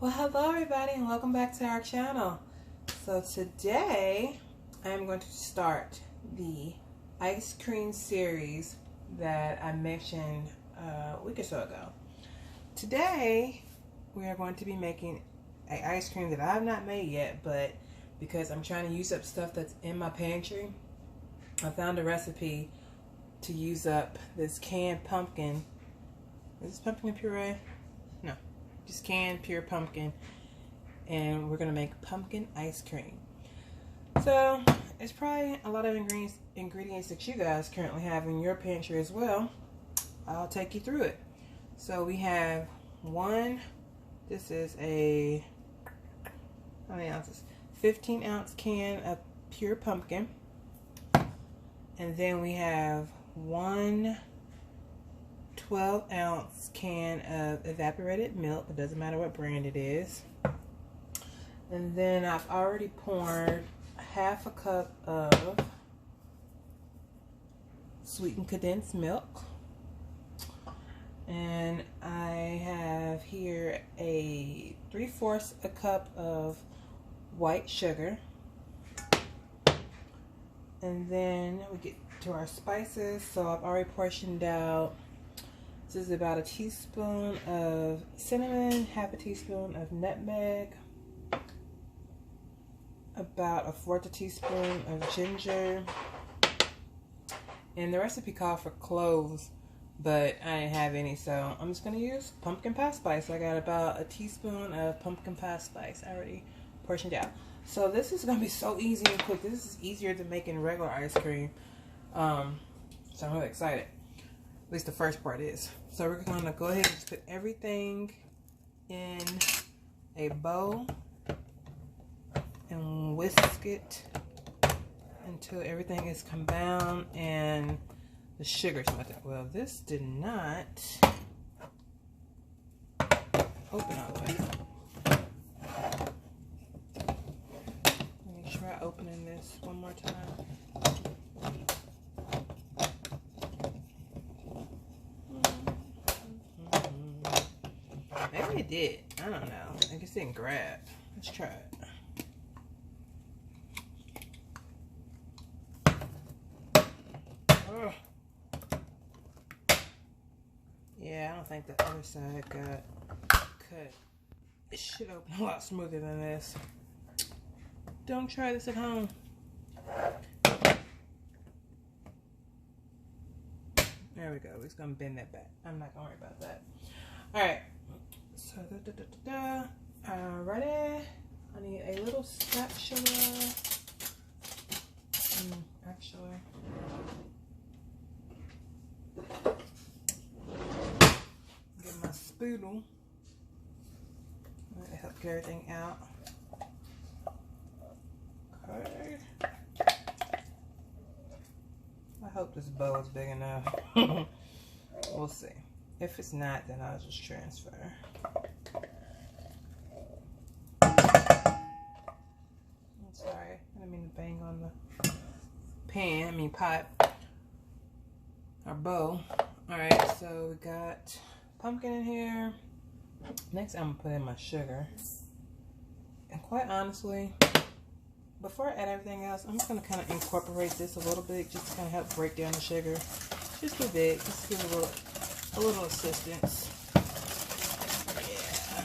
Well, hello everybody and welcome back to our channel. So today I'm going to start the ice cream series that I mentioned a week or so ago. Today we are going to be making an ice cream that I have not made yet, but because I'm trying to use up stuff that's in my pantry, I found a recipe to use up this canned pumpkin. Is this pumpkin puree? No. Just canned pure pumpkin, and we're gonna make pumpkin ice cream. So it's probably a lot of ingredients that you guys currently have in your pantry as well. I'll take you through it. So we have this is a, how many ounces? 15-ounce can of pure pumpkin, and then we have one 12-ounce can of evaporated milk. It doesn't matter what brand it is. And then I've already poured half a cup of sweetened condensed milk. And I have here a 3/4 a cup of white sugar. And then we get to our spices. So I've already portioned out. This is about a teaspoon of cinnamon, half a teaspoon of nutmeg, about 1/4 teaspoon of ginger, and the recipe called for cloves, but I didn't have any, so I'm just going to use pumpkin pie spice. I got about a teaspoon of pumpkin pie spice I already portioned out. So this is going to be so easy and quick. This is easier than making regular ice cream, so I'm really excited. At least the first part is. So we're going to go ahead and just put everything in a bowl and whisk it until everything is combined and the sugar's melted. Well, this did not open all the way. Let me try opening this one more time. Maybe it did. I don't know. I guess it didn't grab. Let's try it. Ugh. Yeah, I don't think the other side got cut. It should open a lot smoother than this. Don't try this at home. There we go. We're just gonna bend that back. I'm not gonna worry about that. Alright. So ready? I need a little spatula. Actually, get my spoodle. Let me help get everything out. Okay. I hope this bowl is big enough. We'll see. If it's not, then I'll just transfer. I'm sorry, I didn't mean to bang on the pot, our bowl. Alright, so we got pumpkin in here. Next, I'm gonna put in my sugar. And quite honestly, before I add everything else, I'm just gonna kind of incorporate this a little bit, just to kind of help break down the sugar. Just a bit, just to give a little assistance. Yeah.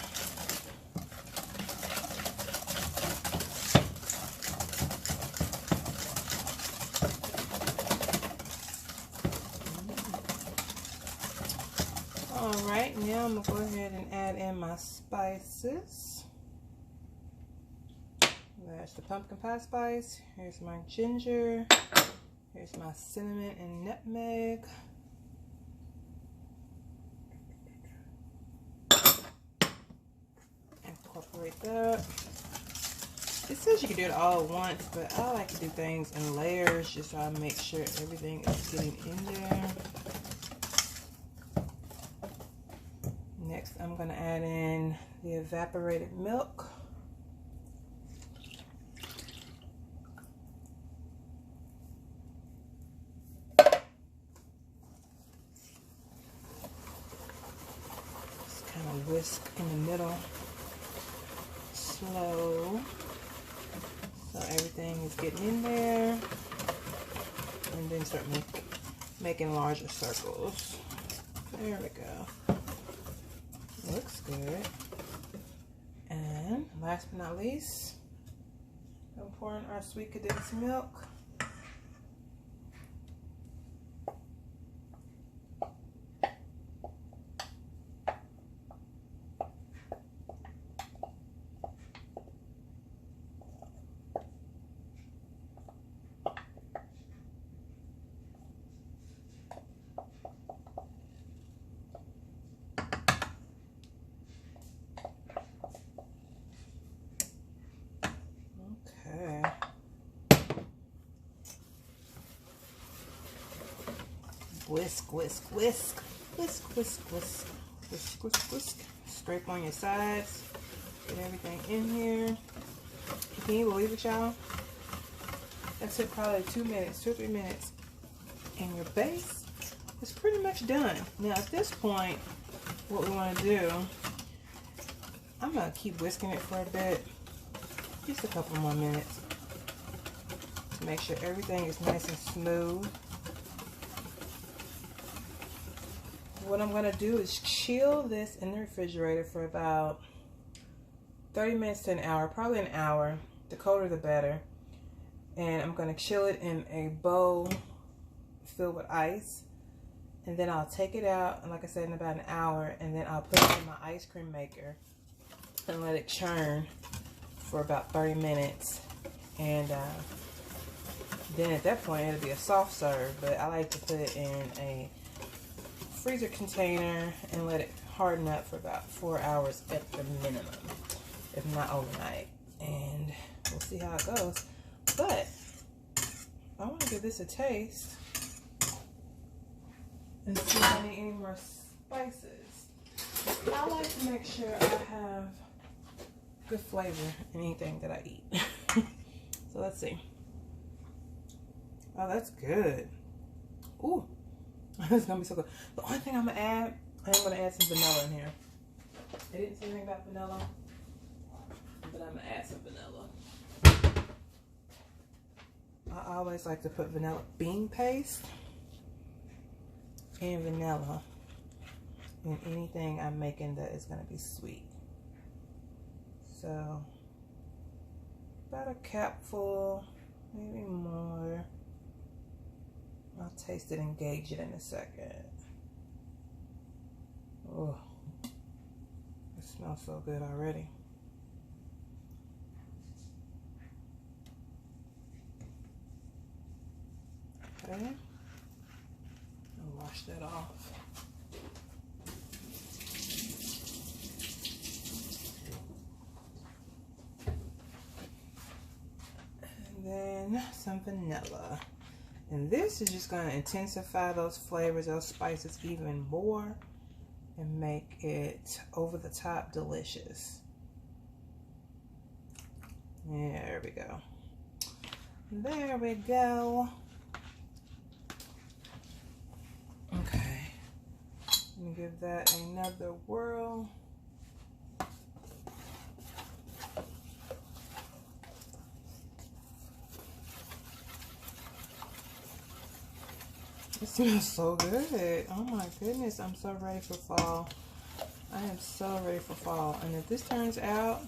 Alright, now I'm going to go ahead and add in my spices. That's the pumpkin pie spice. Here's my ginger. Here's my cinnamon and nutmeg. Incorporate that. It says you can do it all at once, but I like to do things in layers just so I make sure everything is getting in there. Next, I'm going to add in the evaporated milk. Just kind of whisk in the middle. slow. So everything is getting in there. And then start making larger circles. There we go. Looks good. And last but not least, I'm pouring our sweet condensed milk. Whisk, whisk, whisk, whisk, whisk, whisk, whisk, whisk, whisk. Scrape on your sides. Get everything in here. Can you believe it, y'all? That took probably 2 minutes, 2 or 3 minutes. And your base is pretty much done. Now at this point, what we want to do, I'm going to keep whisking it for a bit. Just a couple more minutes. To make sure everything is nice and smooth. What I'm going to do is chill this in the refrigerator for about 30 minutes to an hour, probably an hour. The colder the better. And I'm going to chill it in a bowl filled with ice. And then I'll take it out, and like I said, in about an hour. And then I'll put it in my ice cream maker and let it churn for about 30 minutes. And then at that point, it'll be a soft serve. But I like to put it in a freezer container and let it harden up for about 4 hours at the minimum, if not overnight, and we'll see how it goes. But I want to give this a taste and see if I need any more spices. I like to make sure I have good flavor in anything that I eat. So let's see. Oh, that's good. Ooh. It's gonna be so good. The only thing I'm gonna add, I am gonna add some vanilla in here. I didn't say anything about vanilla, but I'm gonna add some vanilla. I always like to put vanilla bean paste and vanilla in anything I'm making that is gonna be sweet. So about a capful, maybe more. I'll taste it and gauge it in a second. Oh, it smells so good already. Okay, I'll wash that off. And then some vanilla. And this is just going to intensify those flavors, those spices even more, and make it over the top delicious. Yeah, there we go. There we go. Okay. Let me give that another whirl. It smells so good. Oh my goodness, I'm so ready for fall. I am so ready for fall. And if this turns out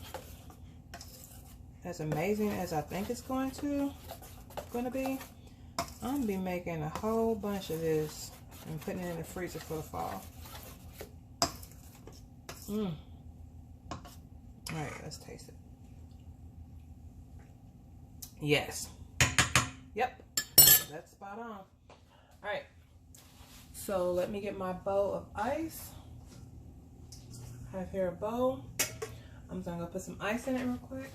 as amazing as I think it's going to be, I'm gonna be making a whole bunch of this and putting it in the freezer for the fall. Alright, let's taste it. Yes. Yep. That's spot on. Alright, so let me get my bowl of ice. I have here a bowl. I'm just gonna go put some ice in it real quick.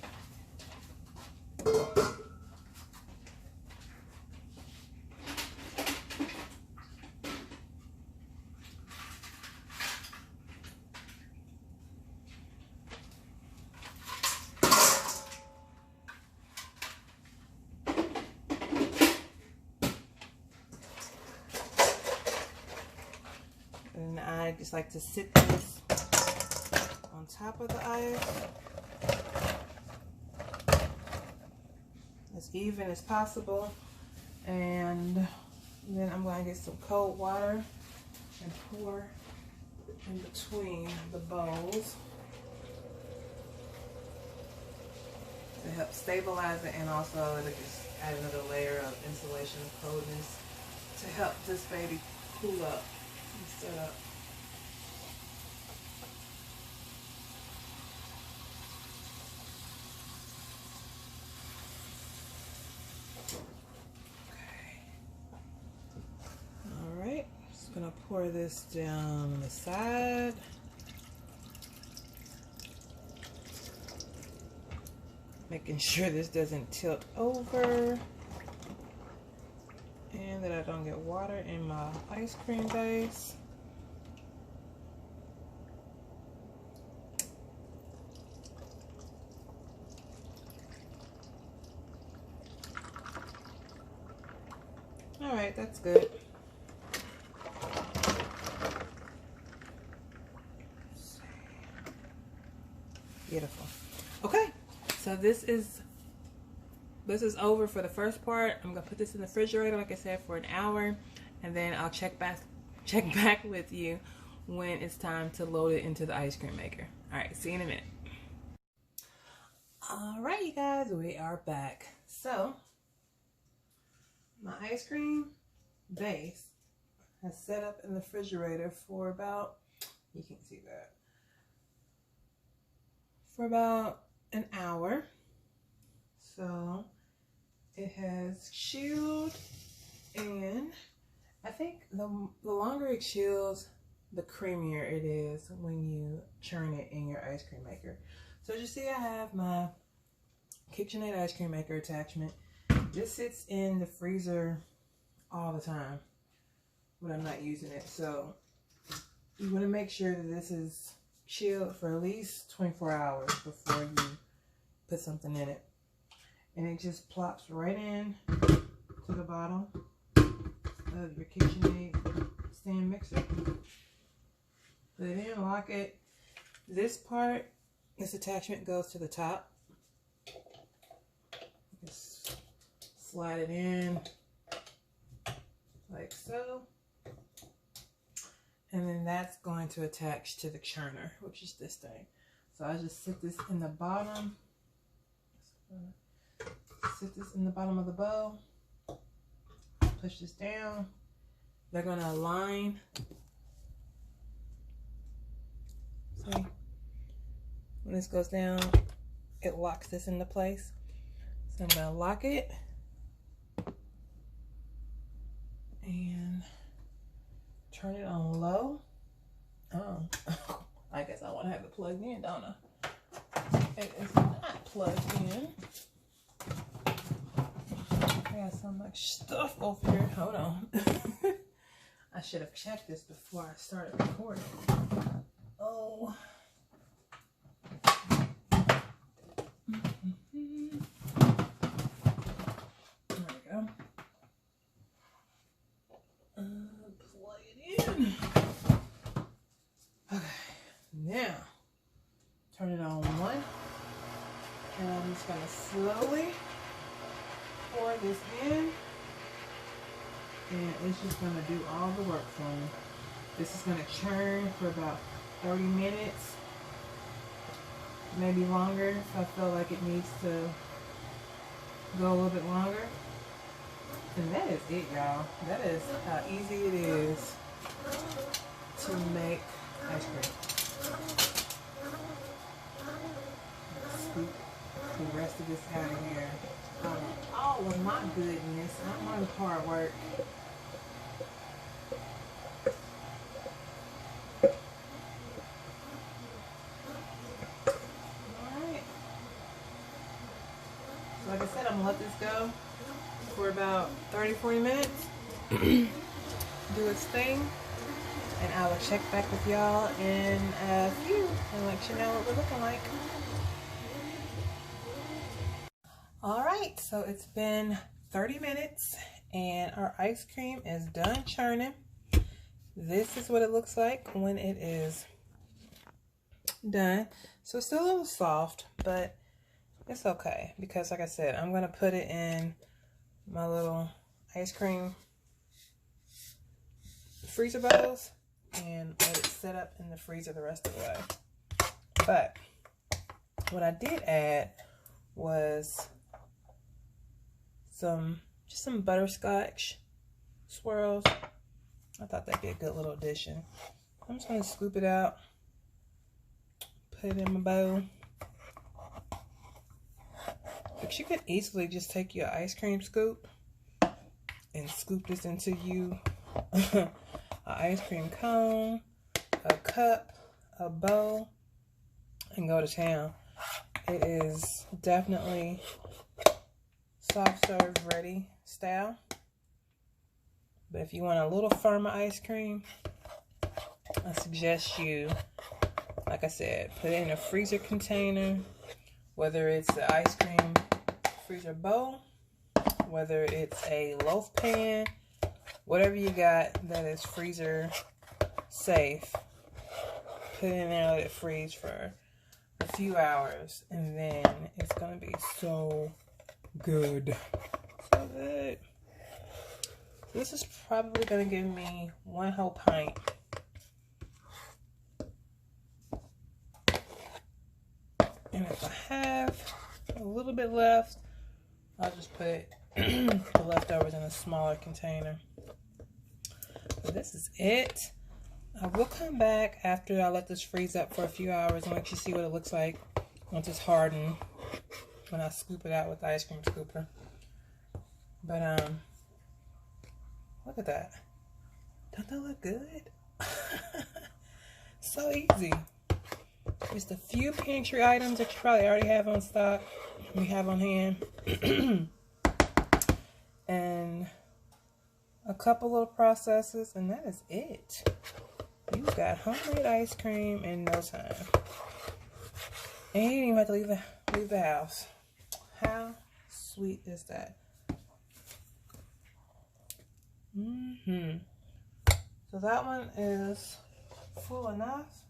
And I just like to sit this on top of the ice as even as possible. And then I'm going to get some cold water and pour in between the bowls to help stabilize it, and also it'll just add another layer of insulation and coldness to help this baby cool up and set up. Gonna pour this down on the side. Making sure this doesn't tilt over and that I don't get water in my ice cream base. All right, that's good. Beautiful. Okay, so this is over for the first part. I'm gonna put this in the refrigerator, like I said, for an hour, and then I'll check back with you when it's time to load it into the ice cream maker. All right, see you in a minute. All right, you guys, we are back. So my ice cream base has set up in the refrigerator for about, you can see that, for about an hour. So it has chilled, and I think the longer it chills, the creamier it is when you churn it in your ice cream maker. So as you see, I have my Kitchenaid ice cream maker attachment. This sits in the freezer all the time when I'm not using it. So you want to make sure that this is chilled for at least 24 hours before you put something in it. And it just plops right in to the bottom of your KitchenAid stand mixer. Put it in, lock it. This attachment goes to the top. Just slide it in like so. And then that's going to attach to the churner, which is this thing. So I just sit this in the bottom. Sit this in the bottom of the bowl. Push this down. They're going to align. See? When this goes down, it locks this into place. So I'm going to lock it. And turn it on low. Oh, I guess I want to have it plugged in, don't I? It is not plugged in. I got so much stuff over here. Hold on. I should have checked this before I started recording. Oh. There we go. Plug it in. Okay, now turn it on one, and I'm just gonna slowly pour this in, and it's just gonna do all the work for me. This is gonna churn for about 30 minutes, maybe longer if I feel like it needs to go a little bit longer. And that is it, y'all. That is how easy it is to make ice cream. Scoop the rest of this out of here. All of my goodness. I want the hard work. Alright. So like I said, I'm going to let this go for about 30-40 minutes. Do its thing. And I will check back with y'all in a few and let you know what we're looking like. Alright, so it's been 30 minutes and our ice cream is done churning. This is what it looks like when it is done. So it's still a little soft, but it's okay because, like I said, I'm going to put it in my little ice cream freezer bowls and let it set up in the freezer the rest of the way. But what I did add was just some butterscotch swirls. I thought that'd be a good little addition. I'm just going to scoop it out, put it in my bowl. But you could easily just take your ice cream scoop and scoop this into you an ice cream cone, a cup, a bowl, and go to town. It is definitely soft serve ready style. But if you want a little firmer ice cream, I suggest you, like I said, put it in a freezer container, whether it's the ice cream freezer bowl, whether it's a loaf pan, whatever you got that is freezer safe. Put it in there, let it freeze for a few hours, and then it's gonna be so good. So good. This is probably gonna give me one whole pint. And if I have a little bit left, I'll just put the leftovers in a smaller container. So this is it. I will come back after I let this freeze up for a few hours and let you see what it looks like once it's hardened, when I scoop it out with the ice cream scooper. But look at that. Don't that look good? So easy. Just a few pantry items that you probably already have on stock, we have on hand. And a couple little processes, and that is it. You got homemade ice cream in no time. And you didn't even have to leave the house. How sweet is that? So that one is full enough.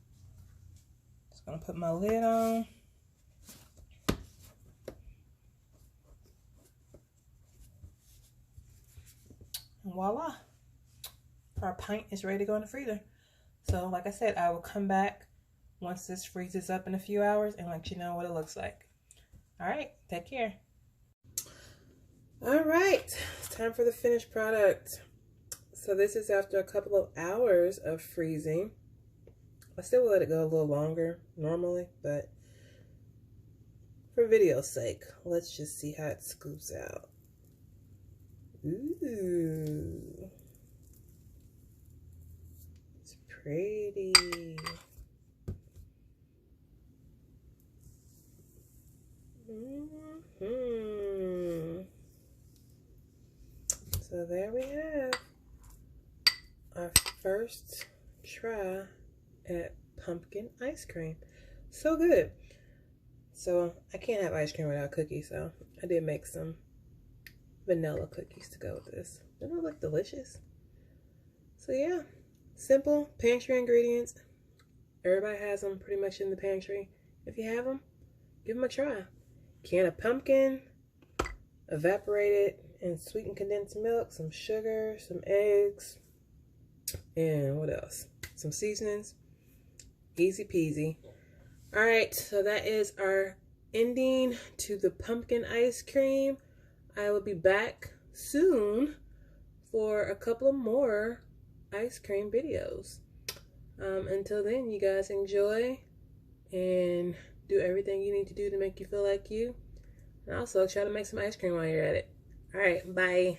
Just gonna put my lid on. And voila. Our pint is ready to go in the freezer. So like I said, I will come back once this freezes up in a few hours and let you know what it looks like. All right, take care. All right, it's time for the finished product. So this is after a couple of hours of freezing. I still will let it go a little longer normally, but for video's sake, let's just see how it scoops out. Ooh. It's pretty. So there we have our first try at pumpkin ice cream. So good. So I can't have ice cream without cookies, so I did make some vanilla cookies to go with this. Doesn't it look delicious? So yeah, simple pantry ingredients. Everybody has them pretty much in the pantry. If you have them, give them a try. Can of pumpkin, evaporated and sweetened condensed milk, some sugar, some eggs, and what else? Some seasonings. Easy peasy. All right, so that is our ending to the pumpkin ice cream. I will be back soon for a couple of more ice cream videos. Until then, you guys enjoy and do everything you need to do to make you feel like you. And also try to make some ice cream while you're at it. All right, bye.